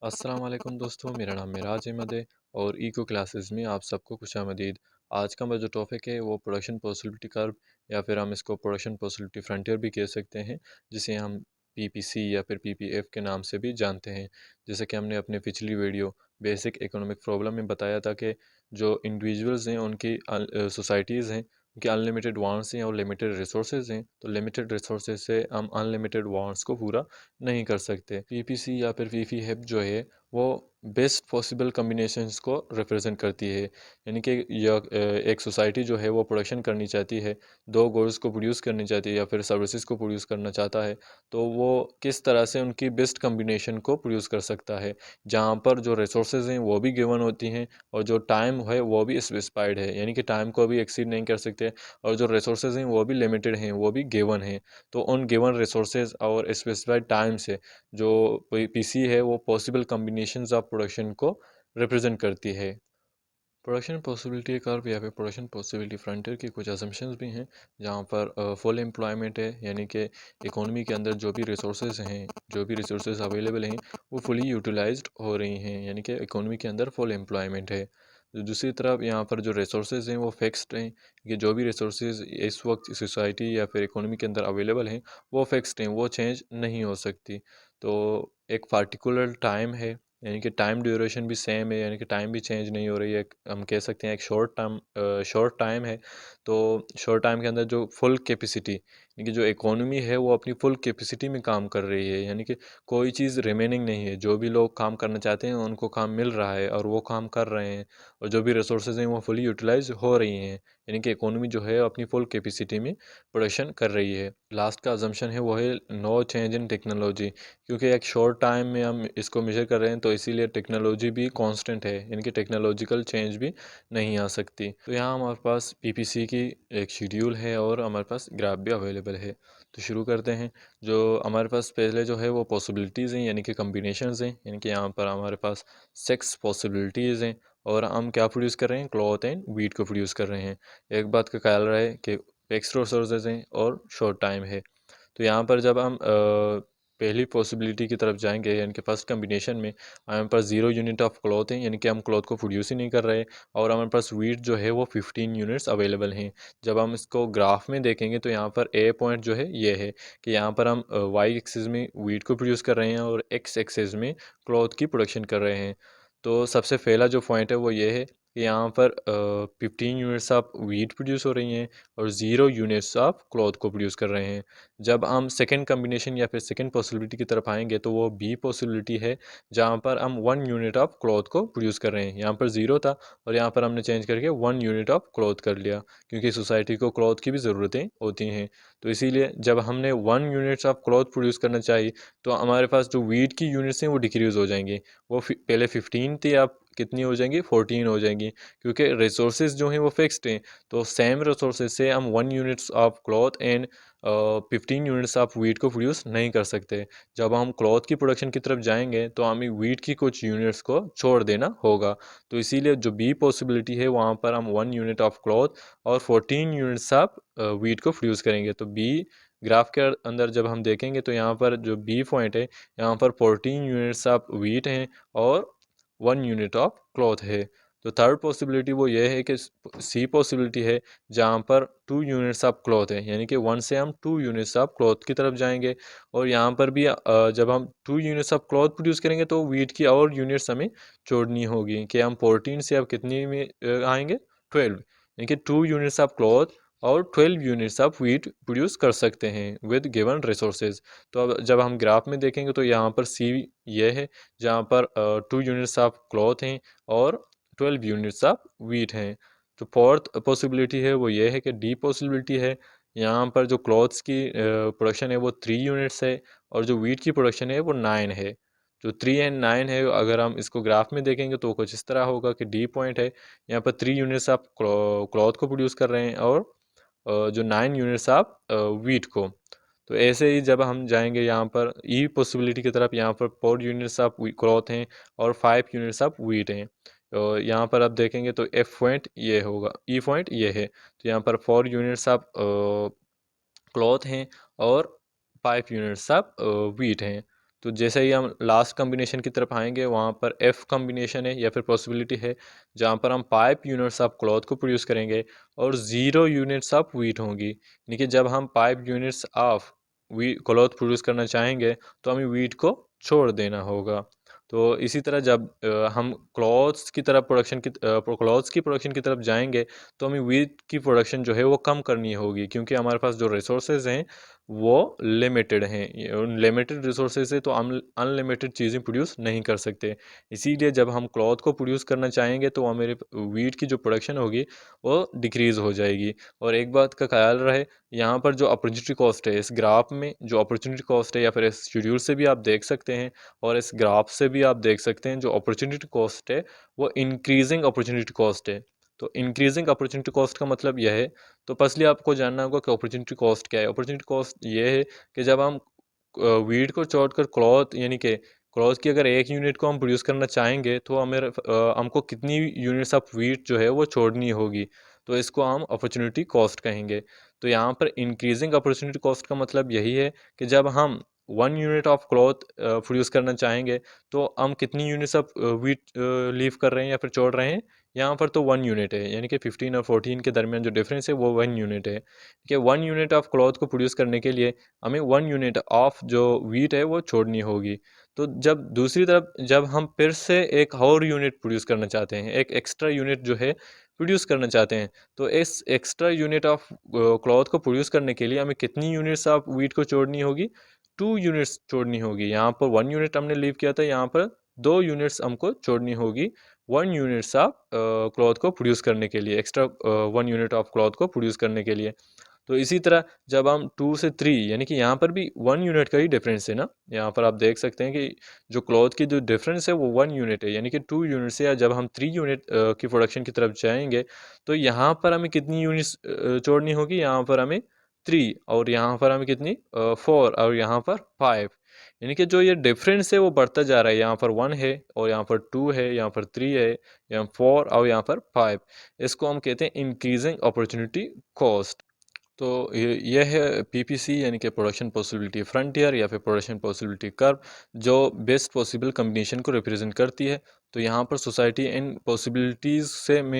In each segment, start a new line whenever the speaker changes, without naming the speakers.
अस्सलाम वालेकुम दोस्तों, मेरा नाम मिराज अहमद है और इको क्लासेस में आप सबको खुशामदीद। आज का मेरा जो टॉपिक है वो प्रोडक्शन पॉसिबिलिटी कर्व या फिर हम इसको प्रोडक्शन पॉसिबिलिटी फ्रंटियर भी कह सकते हैं, जिसे हम पीपीसी या फिर पीपीएफ के नाम से भी जानते हैं। जैसे कि हमने अपने पिछली वीडियो बेसिक इकोनॉमिक प्रॉब्लम में बताया था कि जो इंडिविजुअल्स हैं उनकी सोसाइटीज़ हैं उनकी अनलिमिटेड वांट्स हैं और लिमिटेड रिसोर्सेज हैं, तो लिमिटेड रिसोर्सेज से हम अनलिमिटेड वांट्स को पूरा नहीं कर सकते। पीपीसी या फिर पीपीएफ जो है वो बेस्ट पॉसिबल कम्बिनेशंस को रिप्रेजेंट करती है। यानी कि एक सोसाइटी जो है वो प्रोडक्शन करनी चाहती है, दो गुड्स को प्रोड्यूस करनी चाहती है या फिर सर्विसेज को प्रोड्यूस करना चाहता है, तो वो किस तरह से उनकी बेस्ट कम्बिनेशन को प्रोड्यूस कर सकता है, जहाँ पर जो रिसोर्सेज हैं वो भी गिवन होती हैं और जो टाइम है वो भी स्पेसिफाइड है, यानी कि टाइम को भी एक्सीड नहीं कर सकते, और जो रिसोर्सेज हैं वो भी लिमिटेड हैं, वो भी गिवन हैं। तो उन गिवन रिसोर्सेज और स्पेसिफाइड टाइम से जो पीसी है वो पॉसिबल कम्बिनेशंस ऑफ प्रोडक्शन को रिप्रेजेंट करती है। प्रोडक्शन पॉसिबिलिटी कर्व या फिर प्रोडक्शन पॉसिबिलिटी फ्रंटियर की कुछ असम्पशंस भी हैं, जहाँ पर फुल एम्प्लॉयमेंट है, यानी कि इकोनॉमी के अंदर जो भी रिसोर्सेज हैं, जो भी रिसोर्सेज अवेलेबल हैं वो फुली यूटिलाइज्ड हो रही हैं, यानी कि इकोनॉमी के अंदर फुल एम्प्लॉयमेंट है। दूसरी तरफ यहाँ पर जो रिसोर्सेज हैं वो फिक्स्ड हैं, कि जो भी रिसोर्सेज इस वक्त सोसाइटी या फिर इकोनॉमी के अंदर अवेलेबल हैं वो फिक्स्ड हैं, वो चेंज नहीं हो सकती। तो एक पार्टिकुलर टाइम है, यानी कि टाइम ड्यूरेशन भी सेम है, यानी कि टाइम भी चेंज नहीं हो रही है। हम कह सकते हैं एक शॉर्ट टाइम है, तो शॉर्ट टाइम के अंदर जो फुल कैपेसिटी, यानी कि जो इकोनॉमी है वो अपनी फुल कैपेसिटी में काम कर रही है, यानी कि कोई चीज़ रिमेनिंग नहीं है। जो भी लोग काम करना चाहते हैं उनको काम मिल रहा है और वो काम कर रहे हैं, और जो भी रिसोर्सेज हैं वो फुली यूटिलाइज हो रही हैं, यानी कि इकोनॉमी जो है अपनी फुल कैपेसिटी में प्रोडक्शन कर रही है। लास्ट का अजम्पशन है वो है नो चेंज इन टेक्नोलॉजी, क्योंकि एक शॉर्ट टाइम में हम इसको मेजर कर रहे हैं, तो इसीलिए टेक्नोलॉजी भी कांस्टेंट है, यानी कि टेक्नोलॉजिकल चेंज भी नहीं आ सकती। तो यहाँ हमारे पास पीपीसी की एक शेड्यूल है और हमारे पास ग्राफ भी अवेलेबल है। तो शुरू करते हैं। जो हमारे पास पहले जो है वो पॉसिबिलिटीज़ हैं, यानी कि कम्बिनेशंस हैं, यानी कि यहाँ पर हमारे पास 6 पॉसिबिलिटीज़ हैं और हम क्या प्रोड्यूस कर रहे हैं, क्लॉथ एंड वीट को प्रोड्यूस कर रहे हैं। एक बात का ख्याल रहे कि फिक्स्ड रिसोर्सेज हैं और शॉर्ट टाइम है। तो यहाँ पर जब हम पहली पॉसिबिलिटी की तरफ जाएंगे, यानी कि फर्स्ट कम्बिनेशन में हमारे पास 0 यूनिट ऑफ क्लॉथ है, यानी कि हम क्लॉथ को प्रोड्यूस ही नहीं कर रहे, और हमारे पास वीट जो है वो 15 यूनिट्स अवेलेबल हैं। जब हम इसको ग्राफ में देखेंगे तो यहाँ पर ए पॉइंट जो है ये है कि यहाँ पर हम वाई एक्सिस में वीट को प्रोड्यूस कर रहे हैं और एक्स एक्सिस में क्लॉथ की प्रोडक्शन कर रहे हैं। तो सबसे पहला जो पॉइंट है वो ये है कि यहाँ पर 15 यूनिट्स ऑफ वीट प्रोड्यूस हो रही हैं और 0 यूनिट्स ऑफ क्लॉथ को प्रोड्यूस कर रहे हैं। जब हम सेकंड कम्बिनेशन या फिर सेकंड पॉसिबिलिटी की तरफ आएंगे तो वो बी पॉसिबिलिटी है, जहाँ पर हम 1 यूनिट ऑफ क्लॉथ को प्रोड्यूस कर रहे हैं। यहाँ पर 0 था और यहाँ पर हमने चेंज करके 1 यूनिट ऑफ क्लॉथ कर लिया, क्योंकि सोसाइटी को क्लॉथ की भी ज़रूरतें होती हैं। तो इसीलिए जब हमने 1 यूनिट्स ऑफ क्लॉथ प्रोड्यूस करना चाहिए, तो हमारे पास जो वीट की यूनिट्स हैं वो डिक्रीज़ हो जाएंगी। वो पहले 15 थी, अब कितनी हो जाएंगी, 14 हो जाएंगी, क्योंकि रिसोर्सेज जो हैं वो फिक्स्ड हैं। तो सेम रिसोर्सेज से हम 1 units of cloth and 15 units of wheat को प्रोड्यूस नहीं कर सकते। जब हम क्लॉथ की प्रोडक्शन की तरफ जाएंगे तो हमें वीट की कुछ यूनिट्स को छोड़ देना होगा। तो इसीलिए जो बी पॉसिबिलिटी है वहाँ पर हम 1 यूनिट ऑफ क्लॉथ और 14 यूनिट्स ऑफ वीट को प्रोड्यूस करेंगे। तो बी ग्राफ के अंदर जब हम देखेंगे तो यहाँ पर जो बी पॉइंट है, यहाँ पर 14 यूनिट्स ऑफ वीट हैं और 1 यूनिट ऑफ क्लॉथ है। तो थर्ड पॉसिबिलिटी वो ये है कि सी पॉसिबिलिटी है, जहाँ पर 2 यूनिट्स ऑफ क्लॉथ है, यानी कि 1 से हम 2 यूनिट्स ऑफ क्लॉथ की तरफ जाएंगे। और यहाँ पर भी जब हम 2 यूनिट्स ऑफ क्लॉथ प्रोड्यूस करेंगे तो वीट की और यूनिट्स हमें जोड़नी होगी, कि हम 14 से अब कितनी में आएंगे, 12, यानी कि 2 यूनिट्स ऑफ क्लॉथ और 12 यूनिट्स ऑफ वीट प्रोड्यूस कर सकते हैं विद गिवन रिसोर्सेज। तो अब जब हम ग्राफ में देखेंगे तो यहाँ पर सी ये है, जहाँ पर 2 यूनिट्स ऑफ क्लॉथ हैं और 12 यूनिट्स ऑफ वीट हैं। जो फोर्थ पॉसिबिलिटी है वो ये है कि डी पॉसिबिलिटी है, यहाँ पर जो क्लॉथ्स की प्रोडक्शन है वो 3 यूनिट्स है और जो वीट की प्रोडक्शन है वो 9 है। जो 3 एंड 9 है, अगर हम इसको ग्राफ में देखेंगे तो कुछ इस तरह होगा कि डी पॉइंट है, यहाँ पर 3 यूनिट्स ऑफ क्लॉथ को प्रोड्यूस कर रहे हैं और जो 9 यूनिट्स ऑफ वीट को। तो ऐसे ही जब हम जाएंगे यहाँ पर ई पॉसिबिलिटी की तरफ, यहाँ पर 4 यूनिट्स ऑफ क्लॉथ हैं और 5 यूनिट्स ऑफ वीट हैं। और यहाँ पर आप देखेंगे तो एफ पॉइंट ये होगा, ई पॉइंट ये है, तो यहाँ पर 4 यूनिट्स ऑफ क्लॉथ हैं और 5 यूनिट्स ऑफ वीट हैं। तो जैसे ही हम लास्ट कम्बिनेशन की तरफ आएंगे, वहाँ पर एफ कम्बिनेशन है या फिर पॉसिबिलिटी है, जहाँ पर हम 5 यूनिट्स ऑफ क्लॉथ को प्रोड्यूस करेंगे और 0 यूनिट्स ऑफ वीट होंगी। यानी कि जब हम 5 units of we cloth produce करना चाहेंगे तो हमें वीट को छोड़ देना होगा। तो इसी तरह जब हम क्लॉथ्स की तरफ क्लॉथ्स की प्रोडक्शन की तरफ जाएंगे तो हमें वीट की प्रोडक्शन जो है वो कम करनी होगी, क्योंकि हमारे पास जो रिसोर्सेज हैं वो लिमिटेड हैं। उन लिमिटेड रिसोर्सेज से तो हम अनलिमिटेड चीज़ें प्रोड्यूस नहीं कर सकते। इसीलिए जब हम क्लॉथ को प्रोड्यूस करना चाहेंगे तो हमारे वीट की जो प्रोडक्शन होगी वो डिक्रीज़ हो जाएगी। और एक बात का ख्याल रहे, यहाँ पर जो अपॉर्चुनिटी कॉस्ट है, इस ग्राफ में जो अपॉर्चुनिटी कॉस्ट है या फिर इस शेड्यूल से भी आप देख सकते हैं और इस ग्राफ से भी आप देख सकते हैं, जो अपॉर्चुनिटी कॉस्ट है वो इंक्रीजिंग अपॉर्चुनिटी कॉस्ट है। तो इंक्रीजिंग अपॉर्चुनिटी कॉस्ट का मतलब यह है, तो फर्स्टली आपको जानना होगा कि अपॉर्चुनिटी कॉस्ट क्या है। अपॉर्चुनिटी कॉस्ट ये है कि जब हम वीट को छोड़कर क्लॉथ, यानी कि क्लॉथ की अगर एक यूनिट को हम प्रोड्यूस करना चाहेंगे तो हमको कितनी यूनिट्स ऑफ वीट जो है वो छोड़नी होगी, तो इसको हम अपॉर्चुनिटी कॉस्ट कहेंगे। तो यहाँ पर इंक्रीजिंग अपॉर्चुनिटी कॉस्ट का मतलब यही है कि जब हम 1 यूनिट ऑफ क्लॉथ प्रोड्यूस करना चाहेंगे तो हम कितनी यूनिट्स ऑफ वीट लीव कर रहे हैं या फिर छोड़ रहे हैं, यहाँ पर तो 1 यूनिट है, यानी कि 15 और 14 के दरमियान जो डिफरेंस है वो 1 यूनिट है। कि 1 यूनिट ऑफ क्लॉथ को प्रोड्यूस करने के लिए हमें 1 यूनिट ऑफ जो वीट है वो छोड़नी होगी। तो जब दूसरी तरफ जब हम फिर से एक और यूनिट प्रोड्यूस करना चाहते हैं, एक एक्स्ट्रा यूनिट जो है प्रोड्यूस करना चाहते हैं, तो इस एक्स्ट्रा यूनिट ऑफ क्लॉथ को प्रोड्यूस करने के लिए हमें कितनी यूनिट्स ऑफ वीट को छोड़नी होगी, 2 यूनिट्स छोड़नी होगी। यहाँ पर 1 यूनिट हमने लीव किया था, यहाँ पर 2 यूनिट्स हमको छोड़नी होगी 1 यूनिट्स ऑफ क्लॉथ को प्रोड्यूस करने के लिए, एक्स्ट्रा 1 यूनिट ऑफ क्लॉथ को प्रोड्यूस करने के लिए। तो इसी तरह जब हम 2 से 3, यानी कि यहाँ पर भी 1 यूनिट का ही डिफरेंस है ना, यहाँ पर आप देख सकते हैं कि जो क्लॉथ की जो डिफरेंस है वो 1 यूनिट है, यानी कि 2 यूनिट से, या जब हम 3 यूनिट की प्रोडक्शन की तरफ जाएंगे तो यहाँ पर हमें कितनी यूनिट्स छोड़नी होगी, यहाँ पर हमें 3, और यहाँ पर हमें कितनी 4, और यहाँ पर 5। यानी कि जो ये डिफरेंस है वो बढ़ता जा रहा है, यहाँ पर 1 है और यहाँ पर 2 है, यहाँ पर 3 है, यहाँ 4 और यहाँ पर 5। इसको हम कहते हैं इंक्रीजिंग अपॉर्चुनिटी कॉस्ट। तो ये है पीपीसी, यानी कि प्रोडक्शन पॉसिबिलिटी फ्रंटियर या फिर प्रोडक्शन पॉसिबिलिटी कर्व, जो बेस्ट पॉसिबल कम्बिनेशन को रिप्रेजेंट करती है। तो यहाँ पर सोसाइटी इन पॉसिबिलिटीज़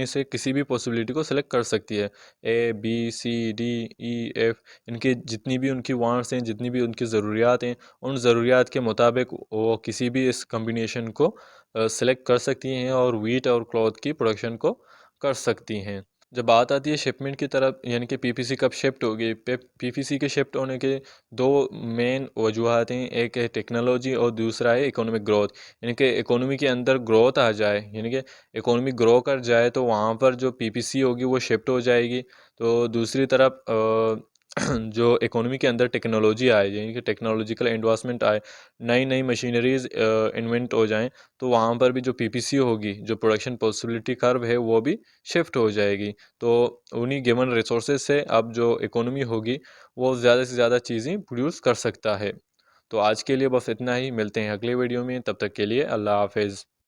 से किसी भी पॉसिबिलिटी को सिलेक्ट कर सकती है। A B C D E F, इनकी जितनी भी उनकी वांट्स हैं, जितनी भी उनकी ज़रूरियात हैं, उन ज़रूरियात के मुताबिक वो किसी भी इस कम्बिनेशन को सिलेक्ट कर सकती हैं और वीट और क्लॉथ की प्रोडक्शन को कर सकती हैं। जब बात आती है शिपमेंट की तरफ, यानी कि पीपीसी कब शिफ्ट होगी, पीपीसी के शिफ्ट होने के दो मेन वजूहत हैं, एक है टेक्नोलॉजी और दूसरा है इकोनॉमिक ग्रोथ। यानी कि इकोनॉमी के अंदर ग्रोथ आ जाए, यानी कि इकोनॉमी ग्रो कर जाए तो वहाँ पर जो पीपीसी होगी वो शिफ्ट हो जाएगी। तो दूसरी तरफ जो इकोनॉमी के अंदर टेक्नोलॉजी आए, यानी कि टेक्नोलॉजिकल एडवांसमेंट आए, नई नई मशीनरीज इन्वेंट हो जाएं, तो वहाँ पर भी जो पीपीसी होगी, जो प्रोडक्शन पॉसिबिलिटी कर्व है वो भी शिफ्ट हो जाएगी। तो उन्हीं गिवन रिसोर्सेज से अब जो इकोनॉमी होगी वो ज़्यादा से ज़्यादा चीज़ें प्रोड्यूस कर सकता है। तो आज के लिए बस इतना ही, मिलते हैं अगले वीडियो में, तब तक के लिए अल्लाह हाफिज़।